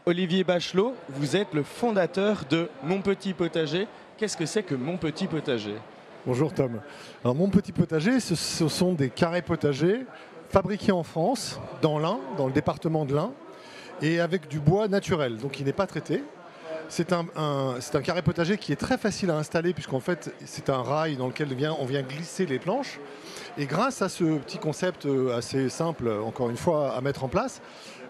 Olivier Bachelot, vous êtes le fondateur de Mon Petit Potager. Qu'est-ce que c'est que Mon Petit Potager? Bonjour Tom. Alors Mon Petit Potager, ce sont des carrés potagers fabriqués en France, dans l'Ain, dans le département de l'Ain, et avec du bois naturel, donc il n'est pas traité. C'est un carré potager qui est très facile à installer puisqu'en fait c'est un rail dans lequel on vient glisser les planches. Et grâce à ce petit concept assez simple, encore une fois, à mettre en place,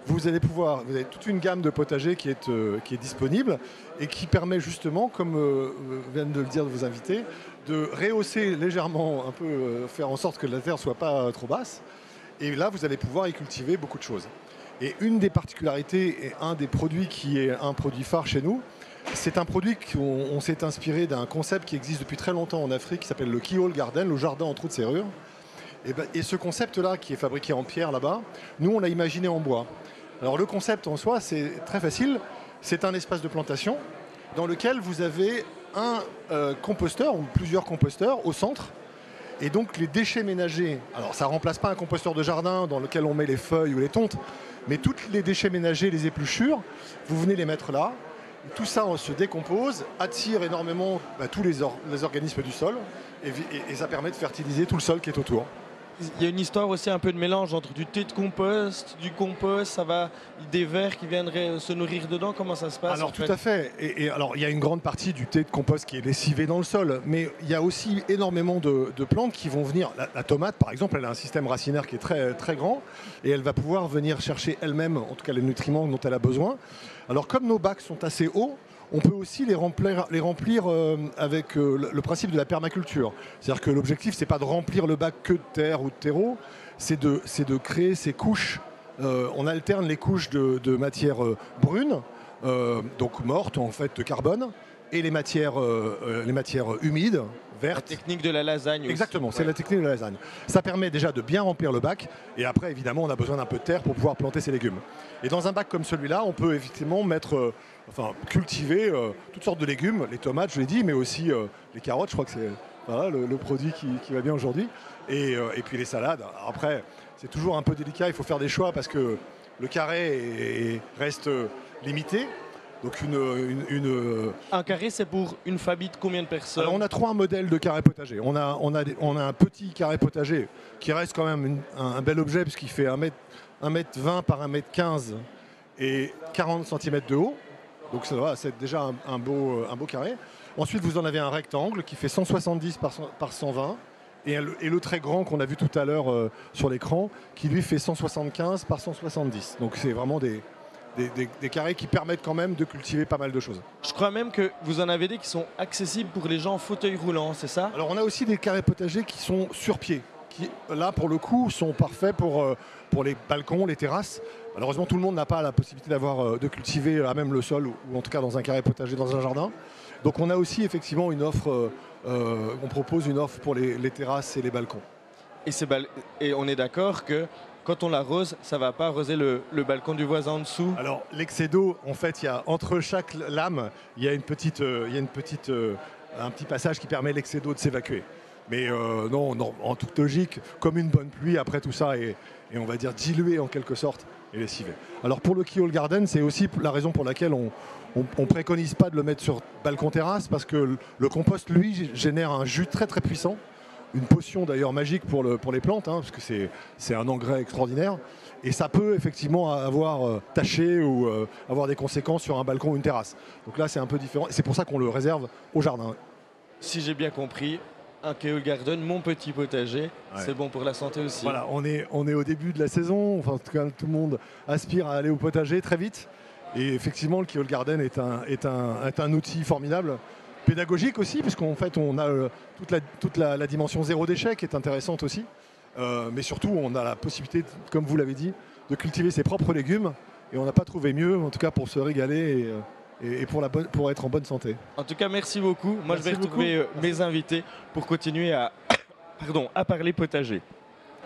vous avez toute une gamme de potagers qui est disponible et qui permet justement, comme viennent de le dire vos invités, de rehausser légèrement, un peu faire en sorte que la terre ne soit pas trop basse. Et là, vous allez pouvoir y cultiver beaucoup de choses. Et une des particularités et un des produits qui est un produit phare chez nous, c'est un produit qu'on s'est inspiré d'un concept qui existe depuis très longtemps en Afrique, qui s'appelle le Keyhole Garden, le jardin en trou de serrure. Et ce concept-là, qui est fabriqué en pierre là-bas, nous, on l'a imaginé en bois. Alors le concept en soi, c'est très facile. C'est un espace de plantation dans lequel vous avez un composteur ou plusieurs composteurs au centre. Et donc les déchets ménagers, alors ça ne remplace pas un composteur de jardin dans lequel on met les feuilles ou les tontes, mais tous les déchets ménagers, les épluchures, vous venez les mettre là. Tout ça se décompose, attire énormément tous les organismes du sol et ça permet de fertiliser tout le sol qui est autour. Il y a une histoire aussi un peu de mélange entre du thé de compost, du compost, des vers qui viendraient se nourrir dedans. Comment ça se passe? Alors tout à fait. Et alors il y a une grande partie du thé de compost qui est lessivé dans le sol, mais il y a aussi énormément de plantes qui vont venir. La tomate, par exemple, elle a un système racinaire qui est très, très grand et elle va pouvoir venir chercher elle-même, en tout cas les nutriments dont elle a besoin. Alors comme nos bacs sont assez hauts, on peut aussi les remplir avec le principe de la permaculture. C'est-à-dire que l'objectif, c'est pas de remplir le bac que de terre ou de terreau, c'est de créer ces couches. On alterne les couches de matières brunes, donc mortes en fait de carbone, et les matières humides, vertes. La technique de la lasagne. Exactement, aussi. c'est la technique de la lasagne. Ça permet déjà de bien remplir le bac, et après évidemment on a besoin d'un peu de terre pour pouvoir planter ses légumes. Et dans un bac comme celui-là, on peut effectivement cultiver toutes sortes de légumes, les tomates je l'ai dit, mais aussi les carottes, je crois que c'est le produit qui va bien aujourd'hui, et puis les salades. Alors après, c'est toujours un peu délicat, il faut faire des choix parce que le carré reste limité. Donc Un carré, c'est pour une famille de combien de personnes? Alors on a 3 modèles de carré potager. On a un petit carré potager qui reste quand même un bel objet puisqu'il fait 1m20 par 1m15 et 40 cm de haut. Donc c'est déjà un beau carré. Ensuite vous en avez un rectangle qui fait 170 par 120 et le très grand qu'on a vu tout à l'heure sur l'écran qui lui fait 175 par 170. Donc c'est vraiment des carrés qui permettent quand même de cultiver pas mal de choses. Je crois même que vous en avez des qui sont accessibles pour les gens en fauteuil roulant, c'est ça? Alors on a aussi des carrés potagers qui sont sur pied, qui là pour le coup sont parfaits pour les balcons, les terrasses. Malheureusement tout le monde n'a pas la possibilité de cultiver à même le sol ou en tout cas dans un carré potager dans un jardin. Donc on a aussi effectivement une offre, on propose une offre pour les terrasses et les balcons. Et on est d'accord que quand on l'arrose, ça ne va pas arroser le balcon du voisin en dessous? Alors l'excès d'eau, en fait, entre chaque lame, il y a un petit passage qui permet l'excès d'eau de s'évacuer. Mais non, en toute logique, comme une bonne pluie, après tout ça est on va dire dilué en quelque sorte et lessivé. Alors pour le Keyhole Garden, c'est aussi la raison pour laquelle on préconise pas de le mettre sur balcon terrasse parce que le compost, lui, génère un jus très très puissant. Une potion d'ailleurs magique pour les plantes, parce que c'est un engrais extraordinaire. Et ça peut effectivement avoir taché ou avoir des conséquences sur un balcon ou une terrasse. Donc là, c'est un peu différent. Et c'est pour ça qu'on le réserve au jardin. Si j'ai bien compris, un Keyhole Garden, Mon Petit Potager, c'est bon pour la santé aussi. Voilà, on est au début de la saison. Enfin, en tout cas, tout le monde aspire à aller au potager très vite. Et effectivement, le Keyhole Garden est un outil formidable. Pédagogique aussi, puisqu'en fait on a toute la dimension zéro déchet qui est intéressante aussi. Mais surtout, on a la possibilité, comme vous l'avez dit, de cultiver ses propres légumes. Et on n'a pas trouvé mieux, en tout cas pour se régaler et pour être en bonne santé. En tout cas, merci beaucoup. Moi, je vais retrouver mes invités pour continuer à parler potager.